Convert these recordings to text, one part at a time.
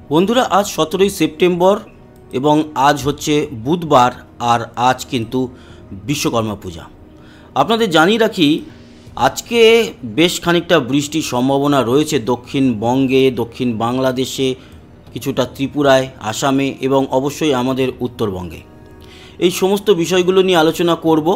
বন্ধুরা, আজ 17ই সেপ্টেম্বর এবং আজ হচ্ছে বুধবার, আর আজ কিন্তু বিশ্বকর্মা পূজা। আপনাদের জানিয়ে রাখি, আজকে বেশ খানিকটা বৃষ্টির সম্ভাবনা রয়েছে দক্ষিণবঙ্গে, দক্ষিণ বাংলাদেশে, কিছুটা ত্রিপুরায়, আসামে এবং অবশ্যই আমাদের উত্তরবঙ্গে। এই সমস্ত বিষয়গুলো নিয়ে আলোচনা করব।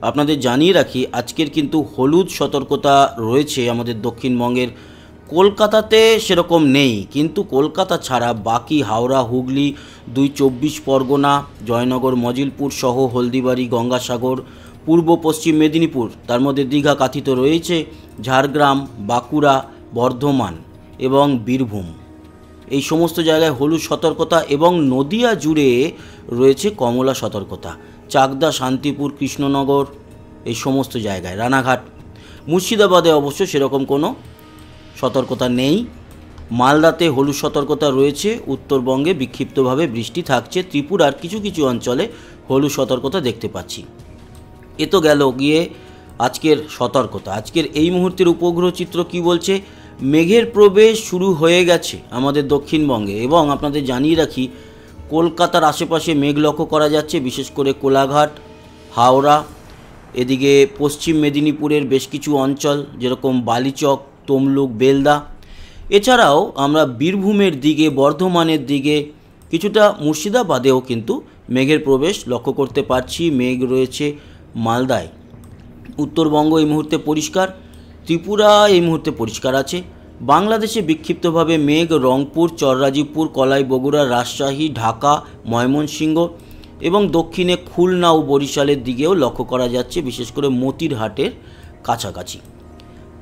আপনাদের জানিয়ে রাখি, আজকের কিন্তু হলুদ সতর্কতা রয়েছে আমাদের দক্ষিণবঙ্গের। কলকাতাতে সেরকম নেই, কিন্তু কলকাতা ছাড়া বাকি হাওড়া, হুগলি, 24 পরগনা, জয়নগর, মজিলপুর সহ হলদিবাড়ি, গঙ্গাসাগর, পূর্ব পশ্চিম মেদিনীপুর, তার মধ্যে দীঘা কাথিত রয়েছে, ঝাড়গ্রাম, বাঁকুড়া, বর্ধমান এবং বীরভূম, এই সমস্ত জায়গায় হলুদ সতর্কতা এবং নদিয়া জুড়ে রয়েছে কমলা সতর্কতা। চাকদা, শান্তিপুর, কৃষ্ণনগর, এই সমস্ত জায়গায়, রানাঘাট। মুর্শিদাবাদে অবশ্য সেরকম কোনো সতর্কতা নেই। মালদাতে হলুদ সতর্কতা রয়েছে। উত্তরবঙ্গে বিক্ষিপ্তভাবে বৃষ্টি থাকছে। ত্রিপুরার কিছু কিছু অঞ্চলে হলুদ সতর্কতা দেখতে পাচ্ছি। এ তো গেল গিয়ে আজকের সতর্কতা। আজকের এই মুহূর্তের উপগ্রহ চিত্র কি বলছে? মেঘের প্রবেশ শুরু হয়ে গেছে আমাদের দক্ষিণবঙ্গে, এবং আপনাদের জানিয়ে রাখি, কলকাতার আশেপাশে মেঘ লক্ষ্য করা যাচ্ছে, বিশেষ করে কোলাঘাট, হাওড়া, এদিকে পশ্চিম মেদিনীপুরের বেশ কিছু অঞ্চল যেরকম বালিচক, তমলুক, বেলদা। এছাড়াও আমরা বীরভূমের দিকে, বর্ধমানের দিকে, কিছুটা মুর্শিদাবাদেও কিন্তু মেঘের প্রবেশ লক্ষ্য করতে পারছি। মেঘ রয়েছে মালদায়। উত্তরবঙ্গ এই মুহূর্তে পরিষ্কার। ত্রিপুরা এই মুহূর্তে পরিষ্কার আছে। বাংলাদেশে বিক্ষিপ্তভাবে মেঘ রংপুর, চররাজীপুর, কলাই, বগুড়া, রাজশাহী, ঢাকা, ময়মনসিংহ এবং দক্ষিণে খুলনা ও বরিশালের দিকেও লক্ষ্য করা যাচ্ছে, বিশেষ করে মতিরহাটের কাছাকাছি।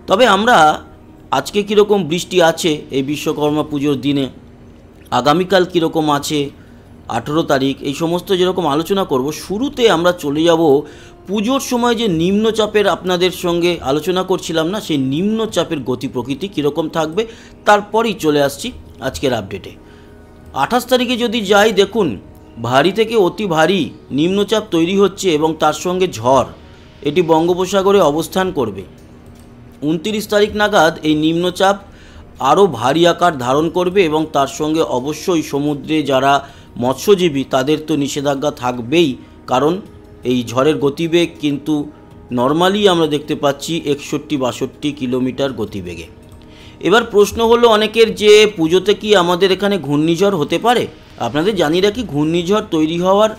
তবে আমরা আজকে কীরকম বৃষ্টি আছে এই বিশ্বকর্মা পুজোর দিনে, আগামীকাল কীরকম আছে 18 তারিখ, এই সমস্ত যেরকম আলোচনা করব, শুরুতে আমরা চলে যাব পুজোর সময় যে নিম্নচাপের আপনাদের সঙ্গে আলোচনা করছিলাম না, সেই নিম্নচাপের গতি প্রকৃতি কীরকম থাকবে, তারপরেই চলে আসছি আজকের আপডেটে। 28 তারিখে যদি যাই, দেখুন ভারী থেকে অতি ভারী নিম্নচাপ তৈরি হচ্ছে এবং তার সঙ্গে ঝড়, এটি বঙ্গোপসাগরে অবস্থান করবে। 29 তারিখ নাগাদ এই নিম্নচাপ আরও ভারী আকার ধারণ করবে এবং তার সঙ্গে অবশ্যই সমুদ্রে যারা মৎস্যজীবী তাদের তো নিষেধাজ্ঞা থাকবেই, কারণ এই ঝড়ের গতিবেগ কিন্তু নর্মালি আমরা দেখতে পাচ্ছি 61-62 কিলোমিটার গতিবেগে। এবার প্রশ্ন হলো অনেকের, যে পুজোতে কি আমাদের এখানে ঘূর্ণিঝড় হতে পারে? আপনাদের জানিয়ে রাখি, ঘূর্ণিঝড় তৈরি হওয়ার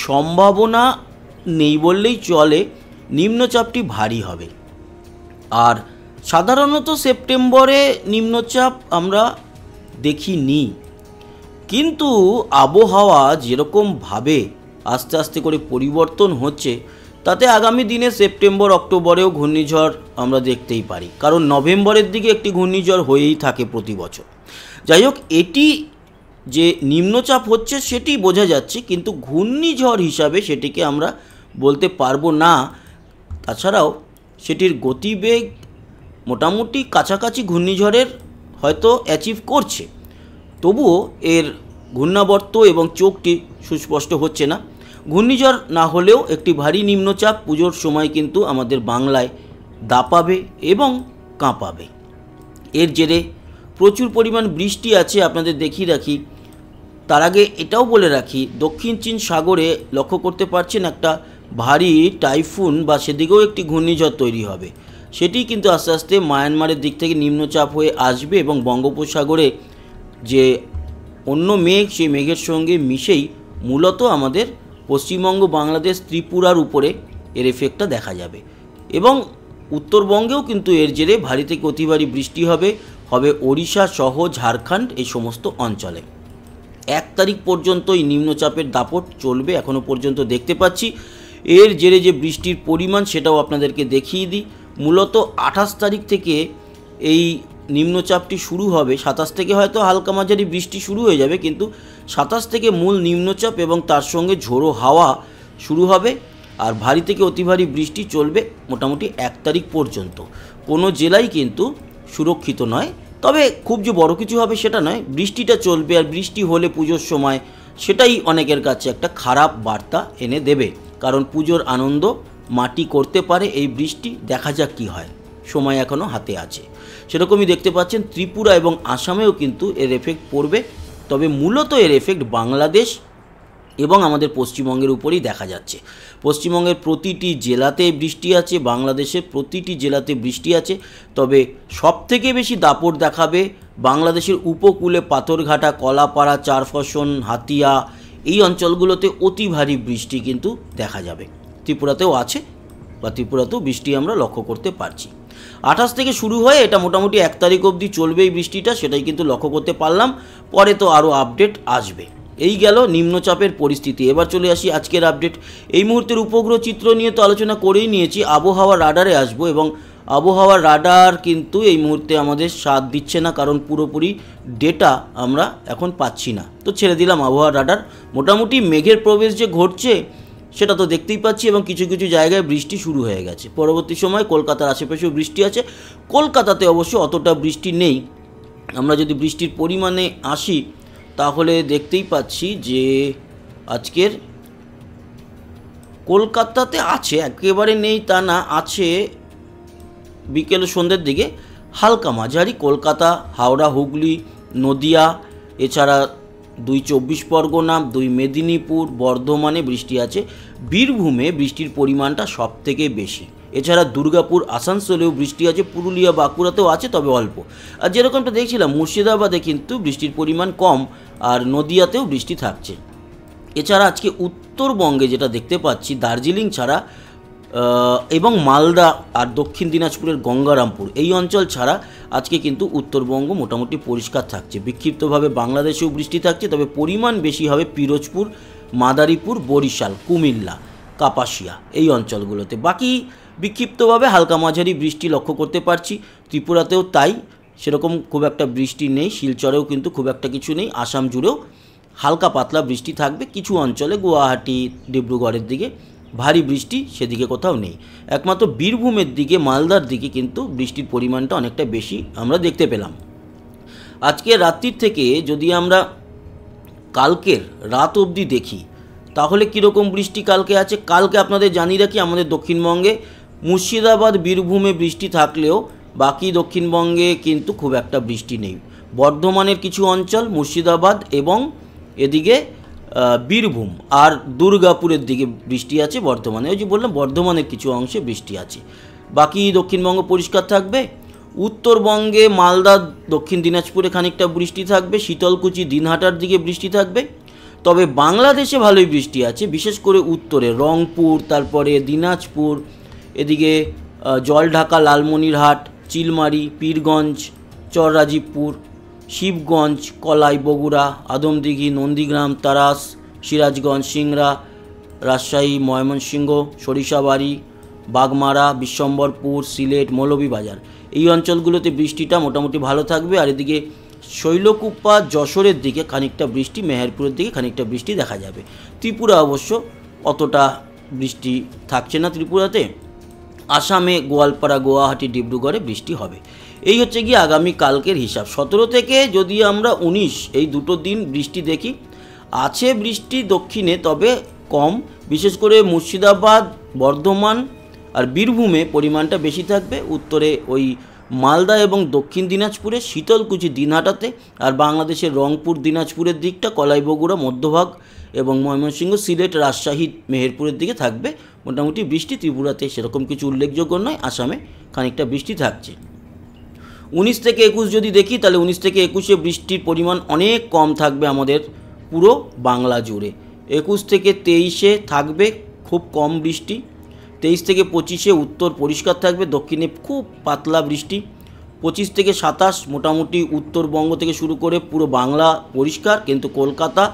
সম্ভাবনা নেই বললেই চলে। নিম্নচাপটি ভারী হবে। আর সাধারণত সেপ্টেম্বরে নিম্নচাপ আমরা দেখিনি, কিন্তু আবহাওয়া যেরকমভাবে আস্তে আস্তে করে পরিবর্তন হচ্ছে, তাতে আগামী দিনে সেপ্টেম্বর, অক্টোবরেও ঘূর্ণিঝড় আমরা দেখতেই পারি, কারণ নভেম্বরের দিকে একটি ঘূর্ণিঝড় হয়েই থাকে প্রতি বছর। যাই হোক, এটি যে নিম্নচাপ হচ্ছে সেটি বোঝা যাচ্ছে, কিন্তু ঘূর্ণিঝড় হিসাবে সেটিকে আমরা বলতে পারবো না। তাছাড়াও সেটির গতিবেগ মোটামুটি কাছাকাছি ঘূর্ণিঝড়ের হয়তো অ্যাচিভ করছে, তবুও এর ঘূর্ণাবর্ত এবং চোখটি সুস্পষ্ট হচ্ছে না। ঘূর্ণিঝড় না হলেও একটি ভারী নিম্নচাপ পুজোর সময় কিন্তু আমাদের বাংলায় দাপাবে এবং কাঁপাবে। এর জেরে প্রচুর পরিমাণ বৃষ্টি আছে, আপনাদের দেখিয়ে রাখি। তার আগে এটাও বলে রাখি, দক্ষিণ চীন সাগরে লক্ষ্য করতে পারছেন একটা ভারী টাইফুন বা সেদিকেও একটি ঘূর্ণিঝড় তৈরি হবে। সেটি কিন্তু আস্তে আস্তে মায়ানমারের দিক থেকে নিম্নচাপ হয়ে আসবে এবং বঙ্গোপসাগরে যে অন্য মেঘ, সেই মেঘের সঙ্গে মিশেই মূলত আমাদের পশ্চিমবঙ্গ, বাংলাদেশ, ত্রিপুরার উপরে এর এফেক্টটা দেখা যাবে। এবং উত্তরবঙ্গেও কিন্তু এর জেরে ভারী থেকে অতি ভারী বৃষ্টি হবে ওড়িশা সহ ঝাড়খণ্ড, এই সমস্ত অঞ্চলে। 1 তারিখ পর্যন্ত এই নিম্নচাপের দাপট চলবে, এখনও পর্যন্ত দেখতে পাচ্ছি। এর জেরে যে বৃষ্টির পরিমাণ সেটাও আপনাদেরকে দেখিয়ে দিই। মূলত 28 তারিখ থেকে এই নিম্নচাপটি শুরু হবে। 27 থেকে হয়তো হালকা মাঝারি বৃষ্টি শুরু হয়ে যাবে, কিন্তু 27 থেকে মূল নিম্নচাপ এবং তার সঙ্গে ঝোড়ো হাওয়া শুরু হবে। আর ভারী থেকে অতি ভারী বৃষ্টি চলবে মোটামুটি 1 তারিখ পর্যন্ত। কোনো জেলাই কিন্তু সুরক্ষিত নয়, তবে খুব যে বড় কিছু হবে সেটা নয়। বৃষ্টিটা চলবে, আর বৃষ্টি হলে পুজোর সময় সেটাই অনেকের কাছে একটা খারাপ বার্তা এনে দেবে, কারণ পুজোর আনন্দ মাটি করতে পারে এই বৃষ্টি। দেখা যাক কী হয়, সময় এখনও হাতে আছে। সেরকমই দেখতে পাচ্ছেন ত্রিপুরা এবং আসামেও কিন্তু এর এফেক্ট পড়বে। তবে মূলত এর এফেক্ট বাংলাদেশ এবং আমাদের পশ্চিমবঙ্গের উপরেই দেখা যাচ্ছে। পশ্চিমবঙ্গের প্রতিটি জেলাতে বৃষ্টি আছে, বাংলাদেশের প্রতিটি জেলাতে বৃষ্টি আছে, তবে সবথেকে বেশি দাপট দেখাবে বাংলাদেশের উপকূলে পাথরঘাটা, কলাপাড়া, চারফসন, হাতিয়া এই অঞ্চলগুলোতে অতি ভারী বৃষ্টি কিন্তু দেখা যাবে। ত্রিপুরাতেও আছে বা ত্রিপুরাতেও বৃষ্টি আমরা লক্ষ্য করতে পারছি। 28 থেকে শুরু হয়ে এটা মোটামুটি 1 তারিখ অবধি চলবে এই বৃষ্টিটা, সেটাই কিন্তু লক্ষ্য করতে পারলাম। পরে তো আরও আপডেট আসবে। এই গেল নিম্নচাপের পরিস্থিতি। এবার চলে আসি আজকের আপডেট। এই মুহূর্তের উপগ্রহ চিত্র নিয়ে তো আলোচনা করেই নিয়েছি, আবহাওয়া রাডারে আসবো এবং আবহাওয়ার রাডার কিন্তু এই মুহূর্তে আমাদের সাথ দিচ্ছে না, কারণ পুরোপুরি ডেটা আমরা এখন পাচ্ছি না। তো ছেড়ে দিলাম আবহাওয়ার রাডার। মোটামুটি মেঘের প্রবেশ যে ঘটছে সেটা তো দেখতেই পাচ্ছি এবং কিছু কিছু জায়গায় বৃষ্টি শুরু হয়ে গেছে। পরবর্তী সময় কলকাতার আশেপাশেও বৃষ্টি আছে। কলকাতাতে অবশ্য অতটা বৃষ্টি নেই। আমরা যদি বৃষ্টির পরিমাণে আসি তাহলে দেখতেই পাচ্ছি যে আজকের কলকাতাতে আছে, একেবারে নেই তা না, আছে বিকেল সন্ধ্যের দিকে হালকা মাঝারি। কলকাতা, হাওড়া, হুগলি, নদিয়া, এছাড়া 2 24 পরগনা, 2 মেদিনীপুর, বর্ধমানে বৃষ্টি আছে। বীরভূমে বৃষ্টির পরিমাণটা সব থেকে বেশি। এছাড়া দুর্গাপুর, আসানসোলেও বৃষ্টি আছে, পুরুলিয়া, বাঁকুড়াতেও আছে, তবে অল্প। আর যেরকমটা দেখছিলাম মুর্শিদাবাদে কিন্তু বৃষ্টির পরিমাণ কম, আর নদিয়াতেও বৃষ্টি থাকছে। এছাড়া আজকে উত্তরবঙ্গে যেটা দেখতে পাচ্ছি, দার্জিলিং ছাড়া এবং মালদা আর দক্ষিণ দিনাজপুরের গঙ্গারামপুর এই অঞ্চল ছাড়া আজকে কিন্তু উত্তরবঙ্গ মোটামুটি পরিষ্কার থাকছে। বিক্ষিপ্তভাবে বাংলাদেশেও বৃষ্টি থাকছে, তবে পরিমাণ বেশি হবে পিরোজপুর, মাদারীপুর, বরিশাল, কুমিল্লা, কাপাসিয়া এই অঞ্চলগুলোতে। বাকি বিক্ষিপ্তভাবে হালকা মাঝারি বৃষ্টি লক্ষ্য করতে পারছি। ত্রিপুরাতেও তাই, সেরকম খুব একটা বৃষ্টি নেই। শিলচরেও কিন্তু খুব একটা কিছু নেই। আসাম জুড়েও হালকা পাতলা বৃষ্টি থাকবে। কিছু অঞ্চলে গুয়াহাটি, ডিব্রুগড়ের দিকে ভারী বৃষ্টি সেদিকে কোথাও নেই। একমাত্র বীরভূমের দিকে, মালদার দিকে কিন্তু বৃষ্টির পরিমাণটা অনেকটা বেশি আমরা দেখতে পেলাম। আজকে রাত্রির থেকে যদি আমরা কালকের রাত অবধি দেখি তাহলে কীরকম বৃষ্টি কালকে আছে। কালকে আপনাদের জানিয়ে রাখি, আমাদের দক্ষিণবঙ্গে মুর্শিদাবাদ, বীরভূমে বৃষ্টি থাকলেও বাকি দক্ষিণবঙ্গে কিন্তু খুব একটা বৃষ্টি নেই। বর্ধমানের কিছু অঞ্চল, মুর্শিদাবাদ এবং এদিকে বীরভূম আর দুর্গাপুরের দিকে বৃষ্টি আছে। বর্ধমানে, ওই যে বললাম, বর্ধমানের কিছু অংশে বৃষ্টি আছে। বাকি দক্ষিণবঙ্গ পরিষ্কার থাকবে। উত্তরবঙ্গে মালদা, দক্ষিণ দিনাজপুরে খানিকটা বৃষ্টি থাকবে। শীতলকুচি, দিনহাটার দিকে বৃষ্টি থাকবে। তবে বাংলাদেশে ভালোই বৃষ্টি আছে, বিশেষ করে উত্তরে রংপুর, তারপরে দিনাজপুর, এদিকে জলঢাকা, লালমনিরহাট, চিলমারি, পীরগঞ্জ, চররাজীবপুর, শিবগঞ্জ, কলাই, বগুড়া, আদমদিঘি, নন্দীগ্রাম, তারাস, সিরাজগঞ্জ, সিংড়া, রাজশাহী, ময়মনসিংহ, সরিষাবাড়ি, বাগমারা, বিশ্বম্বরপুর, সিলেট, মৌলভীবাজার এই অঞ্চলগুলোতে বৃষ্টিটা মোটামুটি ভালো থাকবে। আর এদিকে শৈলকুপা, যশোরের দিকে খানিকটা বৃষ্টি, মেহেরপুরের দিকে খানিকটা বৃষ্টি দেখা যাবে। ত্রিপুরা অবশ্য অতটা বৃষ্টি থাকছে না ত্রিপুরাতে। আসামে গোয়ালপাড়া, গুয়াহাটি, ডিব্রুগড়ে বৃষ্টি হবে। এই হচ্ছে গিয়ে আগামী কালকের হিসাব। 17 থেকে যদি আমরা 19 এই দুটো দিন বৃষ্টি দেখি, আছে বৃষ্টি দক্ষিণে, তবে কম। বিশেষ করে মুর্শিদাবাদ, বর্ধমান আর বীরভূমে পরিমাণটা বেশি থাকবে। উত্তরে ওই মালদা এবং দক্ষিণ দিনাজপুরে, শীতলকুচি, দিনহাটাতে, আর বাংলাদেশের রংপুর, দিনাজপুরের দিকটা, কলাই, বগুড়া, মধ্যভাগ এবং ময়মনসিংহ, সিলেট, রাজশাহী, মেহেরপুরের দিকে থাকবে মোটামুটি বৃষ্টি। ত্রিপুরাতে সেরকম কিছু উল্লেখযোগ্য নয়। আসামে খানিকটা বৃষ্টি থাকছে। 19 থেকে 21 যদি দেখি তাহলে 19 থেকে 21-এ বৃষ্টির পরিমাণ অনেক কম থাকবে আমাদের পুরো বাংলা জুড়ে। 21 থেকে 23-এ থাকবে খুব কম বৃষ্টি। 23 থেকে 25-এ উত্তর পরিষ্কার থাকবে, দক্ষিণে খুব পাতলা বৃষ্টি। 25 থেকে 27 মোটামুটি উত্তরবঙ্গ থেকে শুরু করে পুরো বাংলা পরিষ্কার, কিন্তু কলকাতা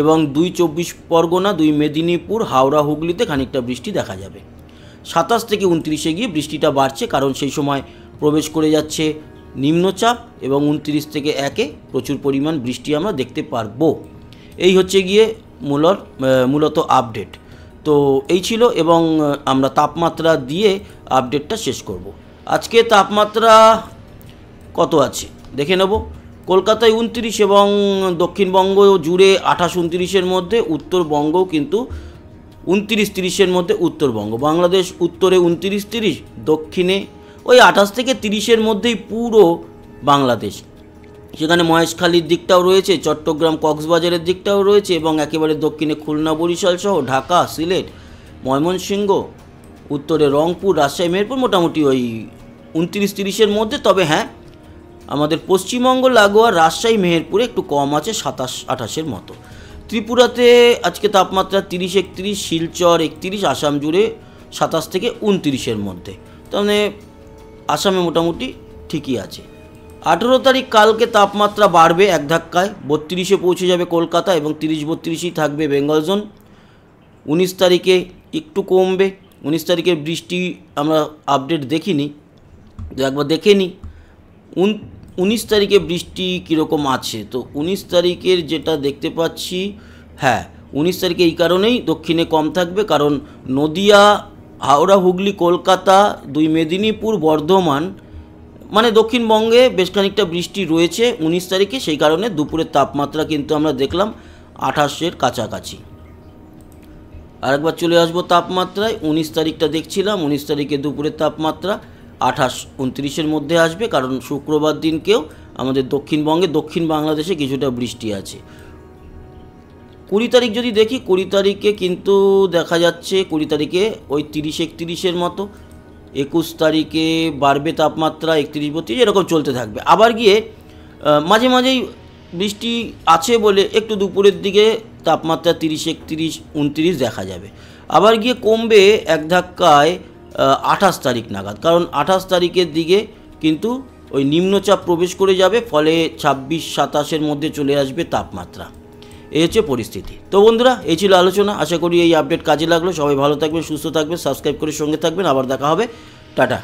এবং 2 24 পরগনা, 2 মেদিনীপুর, হাওড়া, হুগলিতে খানিকটা বৃষ্টি দেখা যাবে। 27 থেকে 29-এ গিয়ে বৃষ্টিটা বাড়ছে, কারণ সেই সময় প্রবেশ করে যাচ্ছে নিম্নচাপ এবং 29 থেকে 1-এ প্রচুর পরিমাণ বৃষ্টি আমরা দেখতে পারবো। এই হচ্ছে গিয়ে মূলত আপডেট। তো এই ছিল, এবং আমরা তাপমাত্রা দিয়ে আপডেটটা শেষ করব। আজকে তাপমাত্রা কত আছে দেখে নেব। কলকাতায় 29 এবং দক্ষিণবঙ্গ জুড়ে 28-29-এর মধ্যে, উত্তরবঙ্গও কিন্তু 29-30-এর মধ্যে উত্তরবঙ্গ। বাংলাদেশ উত্তরে 29-30, দক্ষিণে ওই 28 থেকে 30-এর মধ্যেই পুরো বাংলাদেশ। সেখানে মহেশখালীর দিকটাও রয়েছে, চট্টগ্রাম কক্সবাজারের দিকটাও রয়েছে এবং একেবারে দক্ষিণে খুলনা বরিশাল সহ ঢাকা, সিলেট, ময়মনসিংহ, উত্তরে রংপুর, রাজশাহী, মেহেরপুর মোটামুটি ওই 29-30-এর মধ্যে। তবে হ্যাঁ, আমাদের পশ্চিমবঙ্গ লাগোয়া রাজশাহী, মেহেরপুরে একটু কম আছে, 27-28-এর মতো। ত্রিপুরাতে আজকে তাপমাত্রা 30-31, শিলচর 31, আসাম জুড়ে 27 থেকে 29-এর মধ্যে। তাহলে আসামে মোটামুটি ঠিকই আছে। 18 তারিখ কালকে তাপমাত্রা বাড়বে এক ধাক্কায়, 32-এ পৌঁছে যাবে কলকাতা এবং 30-32ই থাকবে বেঙ্গল জোন। 19 তারিখে একটু কমবে। 19 তারিখের বৃষ্টি আমরা আপডেট দেখিনি, তো একবার দেখে নিই 19 তারিখে বৃষ্টি কীরকম আছে। তো 19 তারিখের যেটা দেখতে পাচ্ছি, হ্যাঁ 19 তারিখে এই কারণেই দক্ষিণে কম থাকবে, কারণ নদিয়া, হাওড়া, হুগলি, কলকাতা, 2 মেদিনীপুর, বর্ধমান, মানে দক্ষিণবঙ্গে বেশ খানিকটা বৃষ্টি রয়েছে 19 তারিখে। সেই কারণে দুপুরের তাপমাত্রা কিন্তু আমরা দেখলাম 28-এর কাছাকাছি। আরেকবার চলে আসবো তাপমাত্রায়। 19 তারিখটা দেখছিলাম, 19 তারিখে দুপুরের তাপমাত্রা 28-29-এর মধ্যে আসবে, কারণ শুক্রবার দিনকেও আমাদের দক্ষিণবঙ্গে, দক্ষিণ বাংলাদেশে কিছুটা বৃষ্টি আছে। 20 তারিখ যদি দেখি, 20 তারিখে কিন্তু দেখা যাচ্ছে 20 তারিখে ওই 30-31-এর মতো। 21 তারিখে বাড়বে তাপমাত্রা 31-32, এরকম চলতে থাকবে। আবার গিয়ে মাঝে মাঝেই বৃষ্টি আছে বলে একটু দুপুরের দিকে তাপমাত্রা 30-31-29 দেখা যাবে। আবার গিয়ে কমবে এক ধাক্কায় 28 তারিখ নাগাদ, কারণ 28 তারিখের দিকে কিন্তু ওই নিম্নচাপ প্রবেশ করে যাবে, ফলে 26-27-এর মধ্যে চলে আসবে তাপমাত্রা। এই হচ্ছে পরিস্থিতি। তো বন্ধুরা, এই ছিল আলোচনা। আশা করি এই আপডেট কাজে লাগলো। সবাই ভালো থাকবেন, সুস্থ থাকবেন, সাবস্ক্রাইব করে সঙ্গে থাকবেন। আবার দেখা হবে। টাটা।